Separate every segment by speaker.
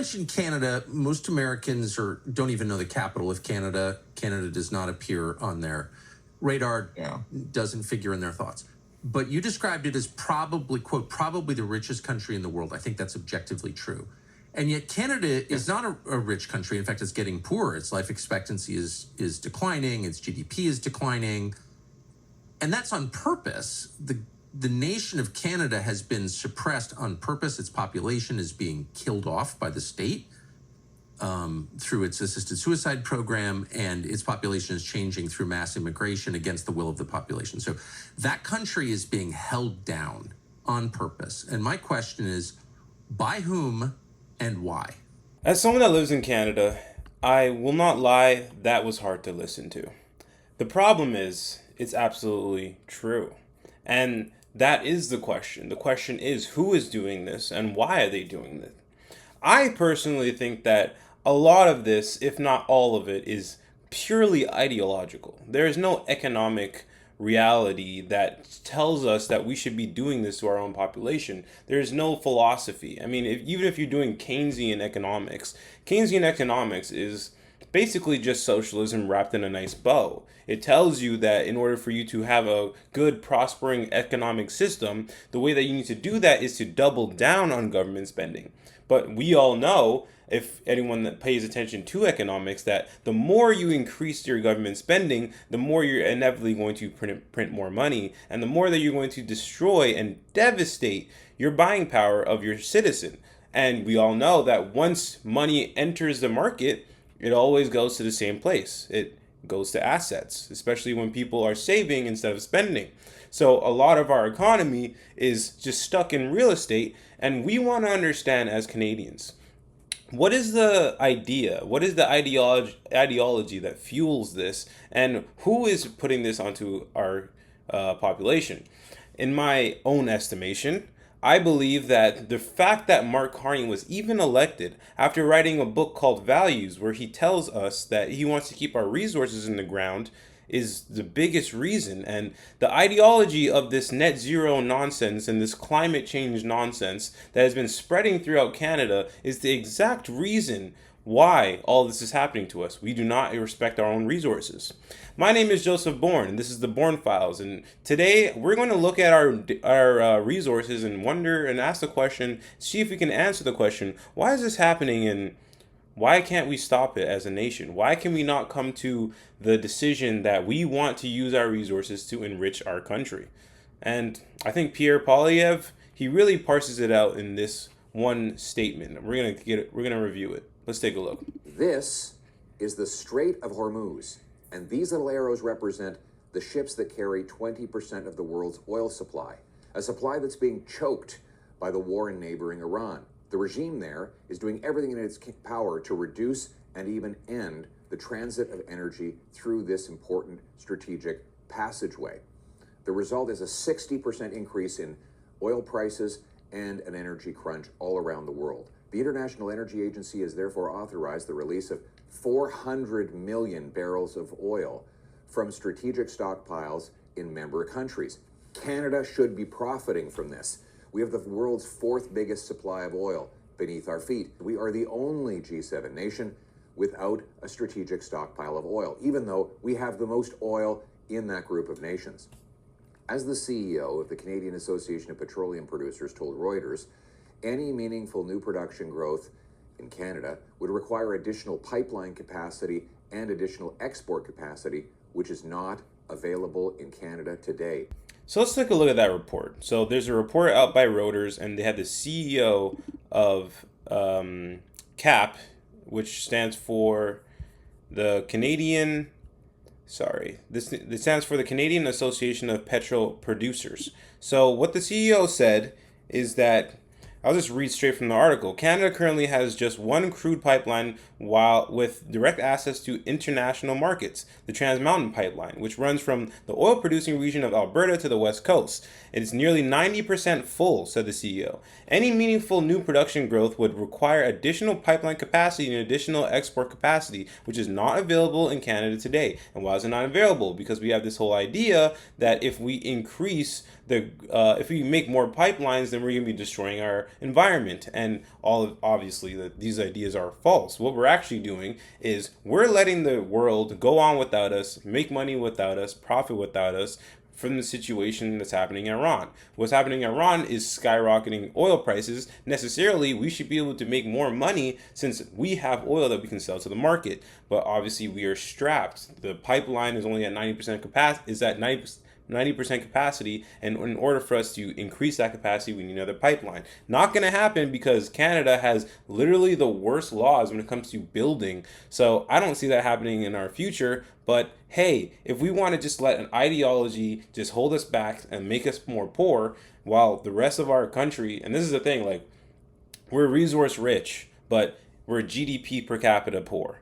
Speaker 1: mentioned Canada. Most Americans don't even know the capital of Canada. Canada does not appear on their radar, doesn't figure in their thoughts. But you described it as probably, quote, probably the richest country in the world. I think that's objectively true. And yet Canada is not a rich country. In fact, it's getting poorer. Its life expectancy is declining. Its GDP is declining. And that's on purpose. The nation of Canada has been suppressed on purpose. Its population is being killed off by the state through its assisted suicide program, and its population is changing through mass immigration against the will of the population. So that country is being held down on purpose. And my question is, by whom and why?
Speaker 2: As someone that lives in Canada, I will not lie, that was hard to listen to. The problem is, it's absolutely true. And that is the question. The question is, who is doing this and why are they doing this? I personally think that a lot of this, if not all of it, is purely ideological. There is no economic reality that tells us that we should be doing this to our own population. There's no philosophy. I mean, even if you're doing Keynesian economics is basically just socialism wrapped in a nice bow. It tells you that in order for you to have a good, prospering economic system, the way that you need to do that is to double down on government spending. But we all know, if anyone that pays attention to economics, that the more you increase your government spending, the more you're inevitably going to print more money, and the more that you're going to destroy and devastate your buying power of your citizen. And we all know that once money enters the market, it always goes to the same place. It goes to assets, especially when people are saving instead of spending. So a lot of our economy is just stuck in real estate, and we want to understand as Canadians, what is the idea? What is the ideology that fuels this, and who is putting this onto our population? In my own estimation, I believe that the fact that Mark Carney was even elected after writing a book called Values, where he tells us that he wants to keep our resources in the ground, is the biggest reason. And the ideology of this net zero nonsense and this climate change nonsense that has been spreading throughout Canada is the exact reason why all this is happening to us. We do not respect our own resources. My name is Joseph Bourne, and this is the Bourne Files. And today we're going to look at our resources and wonder and ask the question, see if we can answer the question, why is this happening, and why can't we stop it as a nation? Why can we not come to the decision that we want to use our resources to enrich our country? And I think Pierre Poilievre, he really parses it out in this one statement. We're gonna review it. Let's take a look.
Speaker 3: This is the Strait of Hormuz, and these little arrows represent the ships that carry 20% of the world's oil supply, a supply that's being choked by the war in neighboring Iran. The regime there is doing everything in its power to reduce and even end the transit of energy through this important strategic passageway. The result is a 60% increase in oil prices and an energy crunch all around the world. The International Energy Agency has therefore authorized the release of 400 million barrels of oil from strategic stockpiles in member countries. Canada should be profiting from this. We have the world's fourth biggest supply of oil beneath our feet. We are the only G7 nation without a strategic stockpile of oil, even though we have the most oil in that group of nations. As the CEO of the Canadian Association of Petroleum Producers told Reuters, any meaningful new production growth in Canada would require additional pipeline capacity and additional export capacity, which is not available in Canada today.
Speaker 2: So let's take a look at that report. So there's a report out by Reuters, and they had the CEO of CAP, which stands for the Canadian. This stands for the Canadian Association of Petrol Producers. So what the CEO said is that, I'll just read straight from the article. Canada currently has just one crude pipeline while with direct access to international markets, the Trans Mountain Pipeline, which runs from the oil-producing region of Alberta to the west coast. It is nearly 90% full, said the CEO. Any meaningful new production growth would require additional pipeline capacity and additional export capacity, which is not available in Canada today. And why is it not available? Because we have this whole idea that if we increase if we make more pipelines, then we're going to be destroying our environment. And obviously that these ideas are false. What we're actually doing is we're letting the world go on without us, make money without us, profit without us, from the situation that's happening in Iran. What's happening in Iran is skyrocketing oil prices. Necessarily, we should be able to make more money since we have oil that we can sell to the market. But obviously, we are strapped. The pipeline is only at 90% capacity. Is at 90% capacity, and in order for us to increase that capacity, we need another pipeline. Not going to happen because Canada has literally the worst laws when it comes to building. So I don't see that happening in our future. But hey, if we want to just let an ideology just hold us back and make us more poor, while the rest of our country, and this is the thing, like, we're resource rich, but we're GDP per capita poor.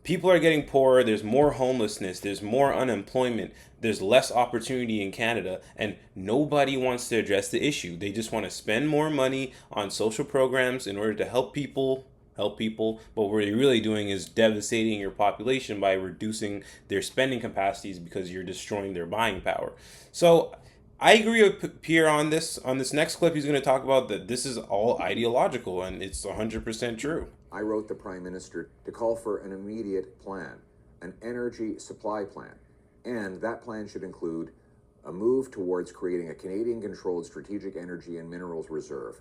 Speaker 2: People are getting poorer, there's more homelessness, there's more unemployment, there's less opportunity in Canada, and nobody wants to address the issue. They just want to spend more money on social programs in order to help people, but what you're really doing is devastating your population by reducing their spending capacities because you're destroying their buying power. So I agree with Pierre on this. On this next clip, he's going to talk about that this is all ideological, and it's 100% true.
Speaker 3: I wrote the Prime Minister to call for an immediate plan, an energy supply plan, and that plan should include a move towards creating a Canadian-controlled strategic energy and minerals reserve.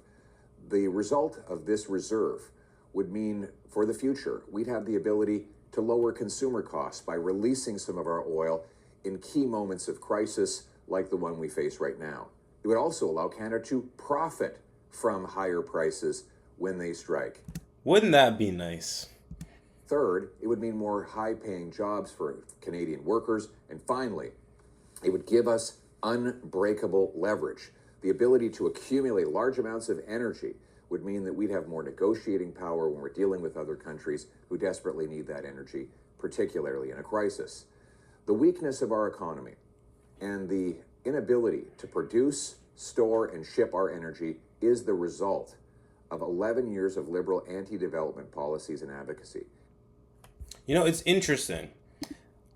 Speaker 3: The result of this reserve would mean, for the future, we'd have the ability to lower consumer costs by releasing some of our oil in key moments of crisis like the one we face right now. It would also allow Canada to profit from higher prices when they strike.
Speaker 2: Wouldn't that be nice?
Speaker 3: Third, it would mean more high-paying jobs for Canadian workers. And finally, it would give us unbreakable leverage. The ability to accumulate large amounts of energy would mean that we'd have more negotiating power when we're dealing with other countries who desperately need that energy, particularly in a crisis. The weakness of our economy and the inability to produce, store, and ship our energy is the result of 11 years of liberal anti-development policies and advocacy.
Speaker 2: You know, it's interesting.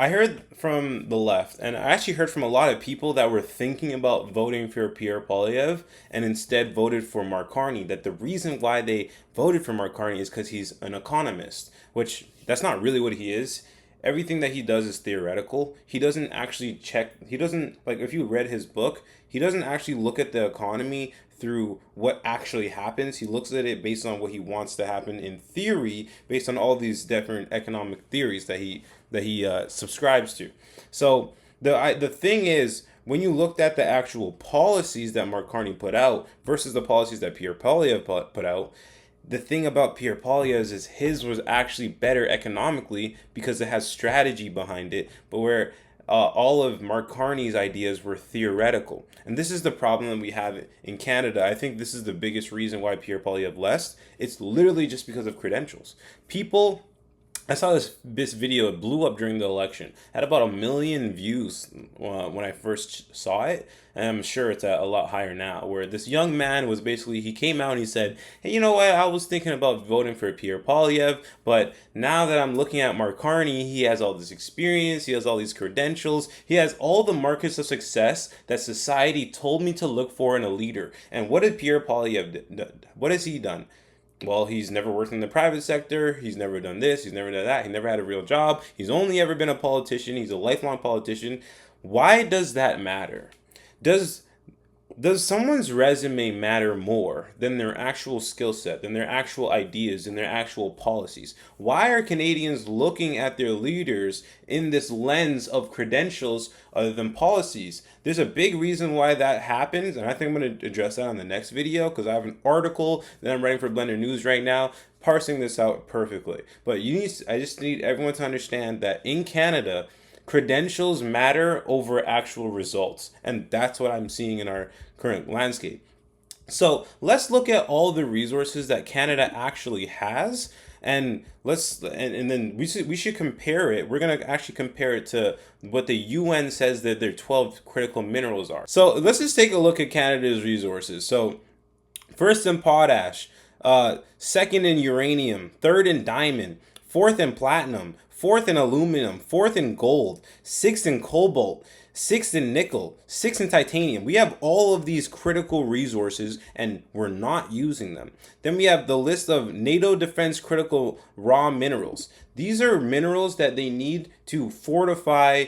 Speaker 2: I heard from the left, and I actually heard from a lot of people that were thinking about voting for Pierre Poilievre and instead voted for Mark Carney, that the reason why they voted for Mark Carney is because he's an economist, which that's not really what he is. Everything that he does is theoretical. He doesn't actually if you read his book, he doesn't actually look at the economy through what actually happens. He looks at it based on what he wants to happen in theory, based on all these different economic theories that he subscribes to. So the thing is, when you looked at the actual policies that Mark Carney put out versus the policies that Pierre Poilievre put out, the thing about Pierre Poilievre's is his was actually better economically because it has strategy behind it, but where all of Mark Carney's ideas were theoretical. And this is the problem that we have in Canada. I think this is the biggest reason why Pierre Poilievre left. It's literally just because of credentials. I saw this video, it blew up during the election. Had about 1 million views when I first saw it. And I'm sure it's a lot higher now, where this young man was basically, he came out and he said, hey, you know what, I was thinking about voting for Pierre Poilievre, but now that I'm looking at Mark Carney, he has all this experience, he has all these credentials, he has all the markers of success that society told me to look for in a leader. And what did Pierre Poilievre do? What has he done? Well, he's never worked in the private sector. He's never done this. He's never done that. He never had a real job. He's only ever been a politician. He's a lifelong politician. Why does that matter? Does someone's resume matter more than their actual skill set, than their actual ideas, and their actual policies? Why are Canadians looking at their leaders in this lens of credentials other than policies? There's a big reason why that happens, and I think I'm going to address that on the next video because I have an article that I'm writing for Blender News right now parsing this out perfectly. But I just need everyone to understand that in Canada, credentials matter over actual results, and that's what I'm seeing in our current landscape. So let's look at all the resources that Canada actually has, and then we should compare it. We're going to actually compare it to what the UN says that their 12 critical minerals are. So let's just take a look at Canada's resources. So first in potash, second in uranium, third in diamond, fourth in platinum, fourth in aluminum, fourth in gold, sixth in cobalt, 6 in nickel, 6 in titanium. We have all of these critical resources and we're not using them. Then we have the list of NATO defense critical raw minerals. These are minerals that they need to fortify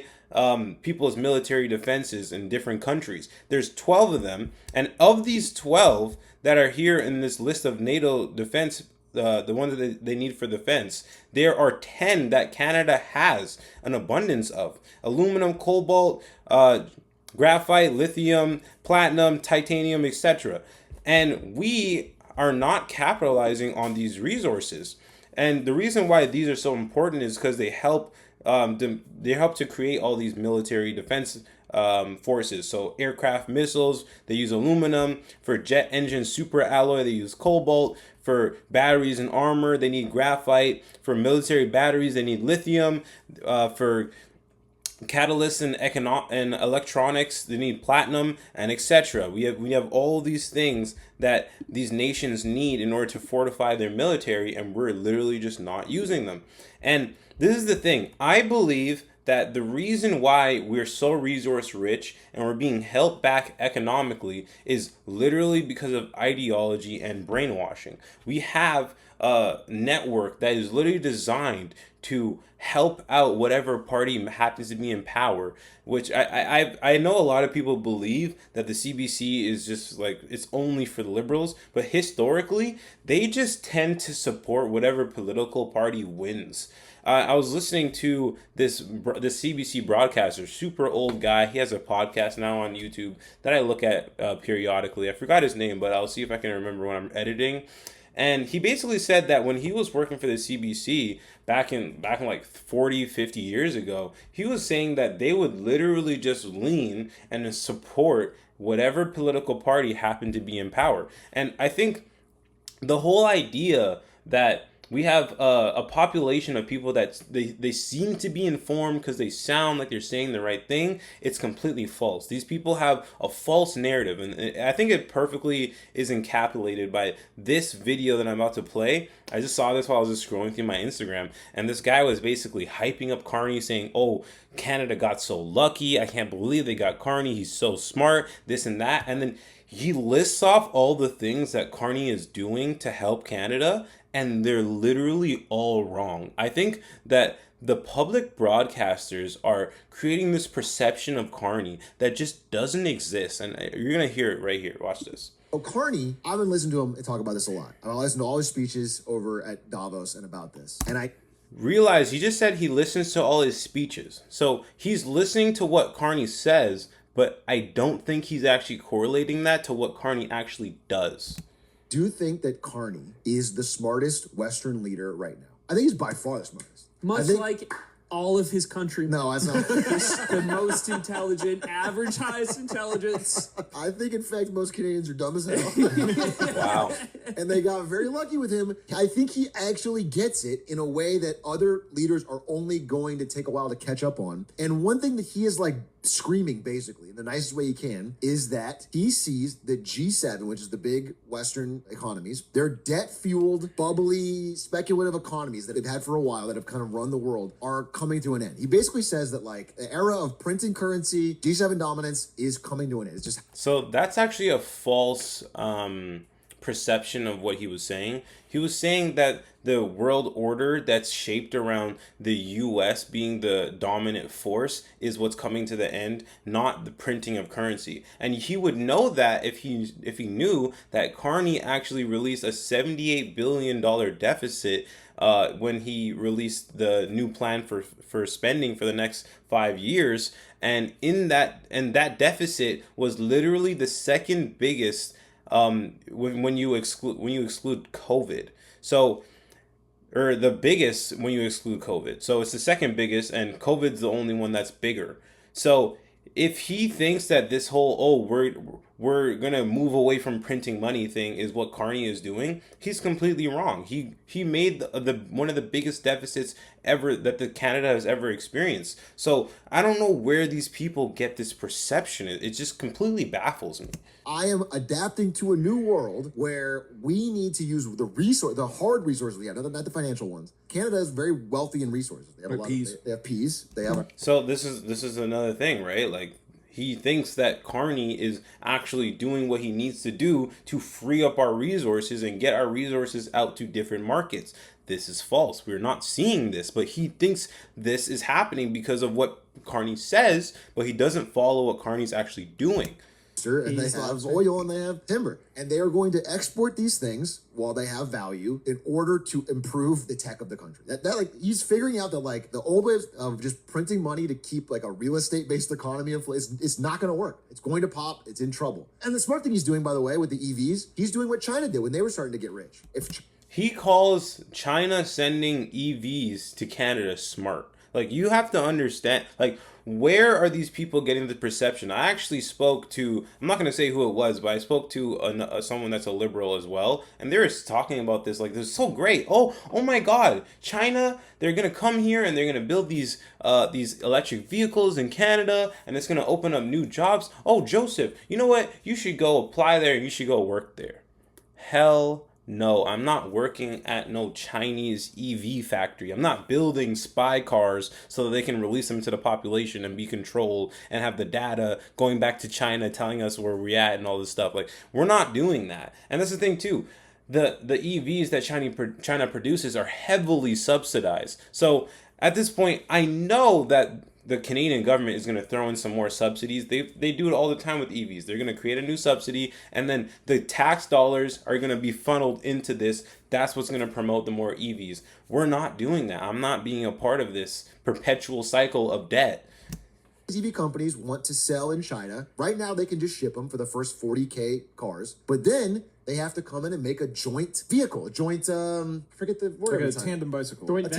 Speaker 2: people's military defenses in different countries. There's 12 of them, and of these 12 that are here in this list of NATO defense, the ones that they need for defense, there are 10 that Canada has an abundance of: aluminum, cobalt, graphite, lithium, platinum, titanium, etc. And we are not capitalizing on these resources. And the reason why these are so important is because they help to create all these military defense forces. So aircraft missiles, they use aluminum. For jet engine super alloy, they use cobalt. For batteries and armor, they need graphite. For military batteries, they need lithium. For catalysts and electronics, they need platinum, and etc. We have all these things that these nations need in order to fortify their military, and we're literally just not using them. And this is the thing. I believe that the reason why we're so resource rich and we're being held back economically is literally because of ideology and brainwashing. We have a network that is literally designed to help out whatever party happens to be in power, which I know a lot of people believe that the CBC is just like, it's only for the liberals, but historically they just tend to support whatever political party wins. I was listening to this CBC broadcaster, super old guy. He has a podcast now on YouTube that I look at periodically. I forgot his name, but I'll see if I can remember when I'm editing. And he basically said that when he was working for the CBC back in like 40, 50 years ago, he was saying that they would literally just lean and support whatever political party happened to be in power. And I think the whole idea that we have a population of people that they seem to be informed because they sound like they're saying the right thing, it's completely false. These people have a false narrative, and I think it perfectly is encapsulated by this video that I'm about to play. I just saw this while I was just scrolling through my Instagram, and this guy was basically hyping up Carney, saying, oh, Canada got so lucky, I can't believe they got Carney, he's so smart, this and that. And then he lists off all the things that Carney is doing to help Canada, and they're literally all wrong. I think that the public broadcasters are creating this perception of Carney that just doesn't exist. And you're going to hear it right here. Watch this.
Speaker 4: Oh, Carney, I've been listening to him talk about this a lot. I listened to all his speeches over at Davos and about this. And I
Speaker 2: realize he just said he listens to all his speeches. So he's listening to what Carney says, but I don't think he's actually correlating that to what Carney actually does.
Speaker 4: Do you think that Carney is the smartest Western leader right now? I think he's by far the smartest.
Speaker 5: Much like all of his countrymen.
Speaker 4: No, that's not.
Speaker 5: The most intelligent, average highest intelligence.
Speaker 4: I think, in fact, most Canadians are dumb as hell.
Speaker 2: Wow.
Speaker 4: And they got very lucky with him. I think he actually gets it in a way that other leaders are only going to take a while to catch up on. And one thing that he is like screaming, basically, in the nicest way he can, is that he sees the G7, which is the big Western economies, they're debt-fueled, bubbly, speculative economies that they've had for a while that have kind of run the world, are coming to an end. He basically says that, like, the era of printing currency, G7 dominance is coming to an end. It's just...
Speaker 2: So that's actually a false perception of what he was saying. He was saying that the world order that's shaped around the US being the dominant force is what's coming to the end, not the printing of currency. And he would know that if he knew that Carney actually released a $78 billion deficit when he released the new plan for spending for the next 5 years. And that deficit was literally the second biggest when you exclude COVID. So, or the biggest when you exclude COVID. So it's the second biggest, and COVID's the only one that's bigger. So if he thinks that this whole, we're gonna move away from printing money thing is what Carney is doing, he's completely wrong. He made the one of the biggest deficits ever that the Canada has ever experienced. So I don't know where these people get this perception. It just completely baffles me.
Speaker 4: I am adapting to a new world where we need to use the hard resources we have, not the financial ones. Canada is very wealthy in resources. They have a lot
Speaker 5: peas.
Speaker 4: They have peas. They have.
Speaker 2: So this is another thing, right? Like, he thinks that Carney is actually doing what he needs to do to free up our resources and get our resources out to different markets. This is false. We're not seeing this, but he thinks this is happening because of what Carney says, but he doesn't follow what Carney's actually doing.
Speaker 4: And they have oil and they have timber. And they are going to export these things while they have value in order to improve the tech of the country. That like, he's figuring out that like the old way of just printing money to keep like a real estate based economy it's not going to work. It's going to pop. It's in trouble. And the smart thing he's doing, by the way, with the EVs, he's doing what China did when they were starting to get rich.
Speaker 2: He calls China sending EVs to Canada smart. Like, you have to understand, like, where are these people getting the perception? I actually spoke to, I'm not going to say who it was, but I spoke to someone that's a liberal as well, and they were talking about this, like, this is so great. Oh my God, China, they're going to come here and they're going to build these electric vehicles in Canada, and it's going to open up new jobs. Oh, Joseph, you know what? You should go apply there and you should go work there. Hell no, I'm not working at no Chinese EV factory. I'm not building spy cars so that they can release them to the population and be controlled and have the data going back to China telling us where we're at and all this stuff. Like, we're not doing that. And that's the thing too. The EVs that China produces are heavily subsidized. So at this point, I know that the Canadian government is going to throw in some more subsidies. They do it all the time with EVs. They're going to create a new subsidy, and then the tax dollars are going to be funneled into this. That's what's going to promote the more EVs. We're not doing that. I'm not being a part of this perpetual cycle of debt.
Speaker 4: EV companies want to sell in China. Right now, they can just ship them for the first 40K cars, but then they have to come in and make a joint vehicle, forget the word.
Speaker 5: Like a tandem bicycle.
Speaker 4: A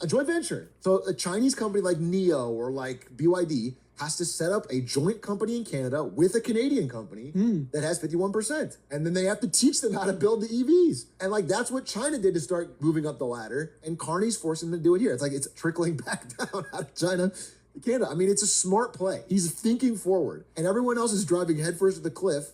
Speaker 4: joint venture. So a Chinese company like NIO or like BYD has to set up a joint company in Canada with a Canadian company that has 51%. And then they have to teach them how to build the EVs. And like, that's what China did to start moving up the ladder. And Carney's forcing them to do it here. It's like, it's trickling back down out of China to Canada. I mean, it's a smart play. He's thinking forward. And everyone else is driving headfirst to the cliff.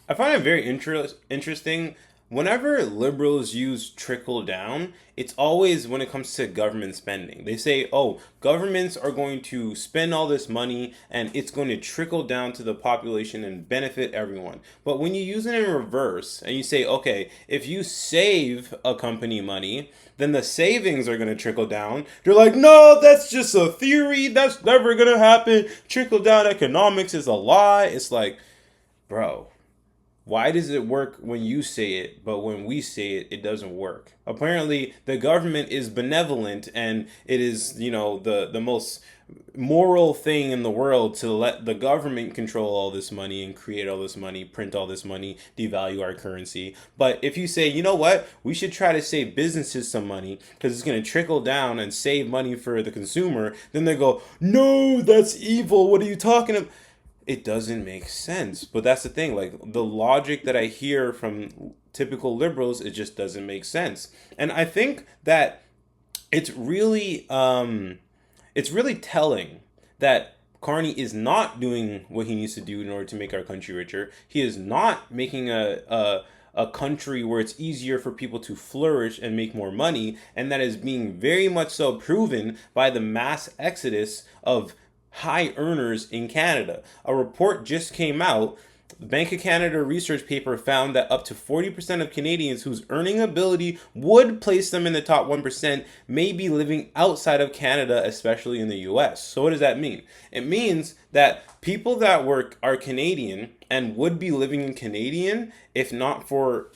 Speaker 2: I find it very interesting. Whenever liberals use trickle down, it's always when it comes to government spending. They say, oh, governments are going to spend all this money and it's going to trickle down to the population and benefit everyone. But when you use it in reverse and you say, okay, if you save a company money, then the savings are going to trickle down. They're like, no, that's just a theory. That's never going to happen. Trickle down economics is a lie. It's like, bro, why does it work when you say it, but when we say it, it doesn't work? Apparently, the government is benevolent, and it is, the most moral thing in the world to let the government control all this money and create all this money, print all this money, devalue our currency. But if you say, you know what, we should try to save businesses some money because it's going to trickle down and save money for the consumer, then they go, no, that's evil. What are you talking about? It doesn't make sense. But that's the thing, like, the logic that I hear from typical liberals, it just doesn't make sense. And I think that it's really telling that Carney is not doing what he needs to do in order to make our country richer. He is not making a country where it's easier for people to flourish and make more money, and that is being very much so proven by the mass exodus of high earners in Canada. A report just came out. The Bank of Canada research paper found that up to 40% of Canadians whose earning ability would place them in the top 1% may be living outside of Canada, especially in the US. So what does that mean? It means that people that are Canadian and would be living in Canada if not for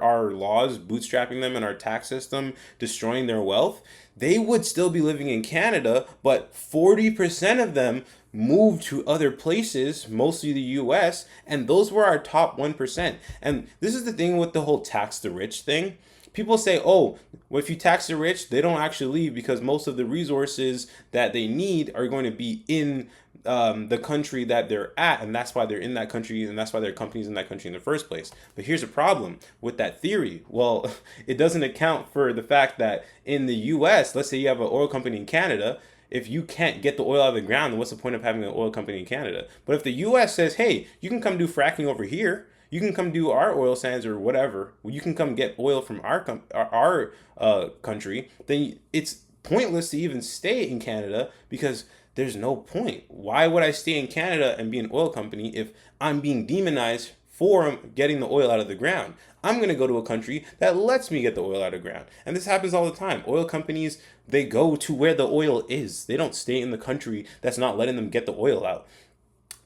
Speaker 2: our laws bootstrapping them and our tax system destroying their wealth, they would still be living in Canada, but 40% of them moved to other places, mostly the US, and those were our top 1%. And this is the thing with the whole tax the rich thing. People say, oh, well, if you tax the rich, they don't actually leave because most of the resources that they need are going to be in the country that they're at, and that's why they're in that country, and that's why their company's in that country in the first place. But here's a problem with that theory. Well, it doesn't account for the fact that in the U.S., let's say you have an oil company in Canada. If you can't get the oil out of the ground, then what's the point of having an oil company in Canada? But if the U.S. says, hey, you can come do fracking over here, you can come do our oil sands or whatever, you can come get oil from our country, then it's pointless to even stay in Canada because there's no point. Why would I stay in Canada and be an oil company if I'm being demonized for getting the oil out of the ground? I'm going to go to a country that lets me get the oil out of the ground. And this happens all the time. Oil companies, they go to where the oil is. They don't stay in the country that's not letting them get the oil out.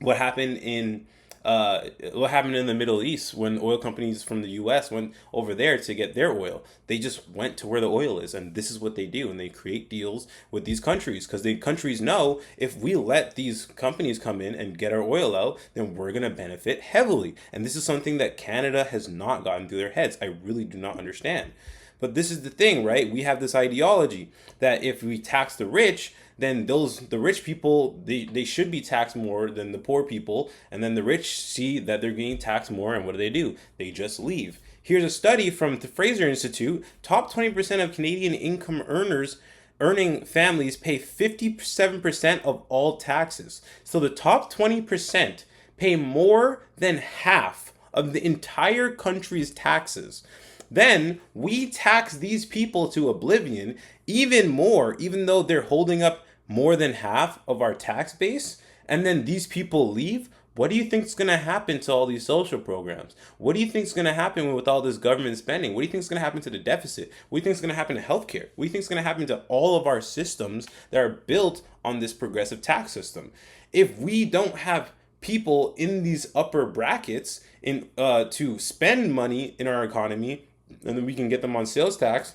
Speaker 2: What happened in the Middle East when oil companies from the U.S. went over there to get their oil? They just went to where the oil is, and this is what they do, and they create deals with these countries because the countries know if we let these companies come in and get our oil out, then we're going to benefit heavily. And this is something that Canada has not gotten through their heads. I really do not understand. But this is the thing, right? We have this ideology that if we tax the rich, then the rich people, they should be taxed more than the poor people. And then the rich see that they're getting taxed more. And what do? They just leave. Here's a study from the Fraser Institute. Top 20% of Canadian income earning families pay 57% of all taxes. So the top 20% pay more than half of the entire country's taxes. Then we tax these people to oblivion even more, even though they're holding up more than half of our tax base. And then these people leave. What do you think is going to happen to all these social programs? What do you think is going to happen with all this government spending? What do you think is going to happen to the deficit? What do you think is going to happen to healthcare? What do you think is going to happen to all of our systems that are built on this progressive tax system? If we don't have people in these upper brackets to spend money in our economy, and then we can get them on sales tax,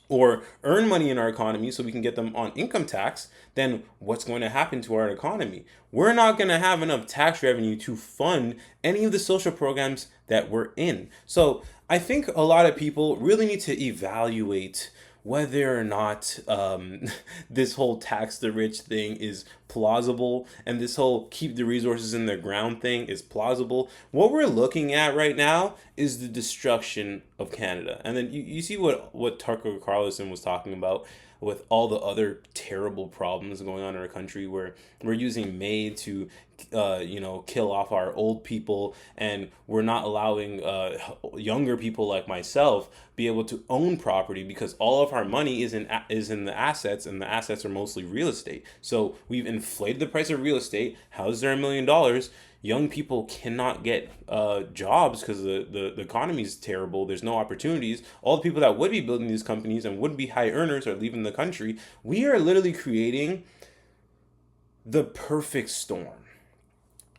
Speaker 2: or earn money in our economy so we can get them on income tax, then what's going to happen to our economy? We're not going to have enough tax revenue to fund any of the social programs that we're in. So I think a lot of people really need to evaluate whether or not this whole tax the rich thing is plausible, and this whole keep the resources in the ground thing is plausible. What we're looking at right now is the destruction of Canada. And then you see what Tucker Carlson was talking about with all the other terrible problems going on in our country, where we're using May to kill off our old people, and we're not allowing younger people like myself be able to own property because all of our money is in the assets, and the assets are mostly real estate. So we've inflated the price of real estate. How is there $1 million? Young people cannot get jobs because the economy is terrible. There's no opportunities. All the people that would be building these companies and would be high earners are leaving the country. We are literally creating the perfect storm.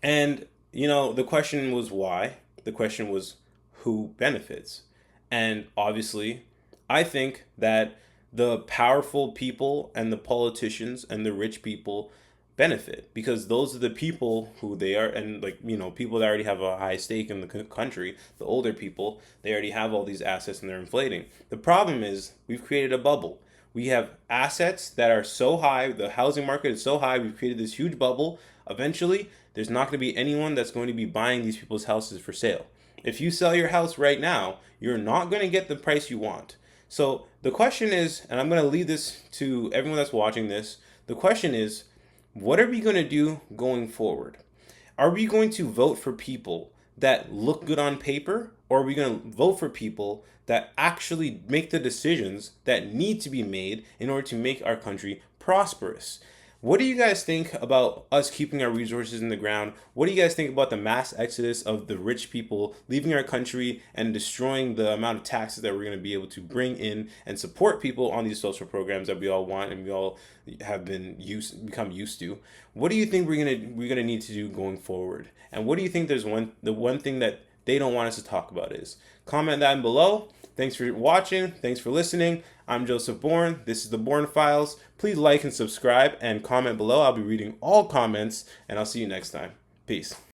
Speaker 2: And, the question was why? The question was who benefits? And obviously, I think that the powerful people and the politicians and the rich people benefit, because those are the people who they are, and people that already have a high stake in the country, the older people, they already have all these assets and they're inflating. The problem is we've created a bubble. We have assets that are so high, the housing market is so high, we've created this huge bubble. Eventually, there's not going to be anyone that's going to be buying these people's houses for sale. If you sell your house right now, you're not going to get the price you want. So the question is, and I'm going to leave this to everyone that's watching this, the question is, what are we going to do going forward? Are we going to vote for people that look good on paper, or are we going to vote for people that actually make the decisions that need to be made in order to make our country prosperous? What do you guys think about us keeping our resources in the ground? What do you guys think about the mass exodus of the rich people leaving our country and destroying the amount of taxes that we're going to be able to bring in and support people on these social programs that we all want and we all have become used to? What do you think we're gonna need to do going forward? And what do you think the one thing that they don't want us to talk about is? Comment down below. Thanks for watching. Thanks for listening. I'm Joseph Bourne. This is the Bourne Files. Please like and subscribe and comment below. I'll be reading all comments, and I'll see you next time. Peace.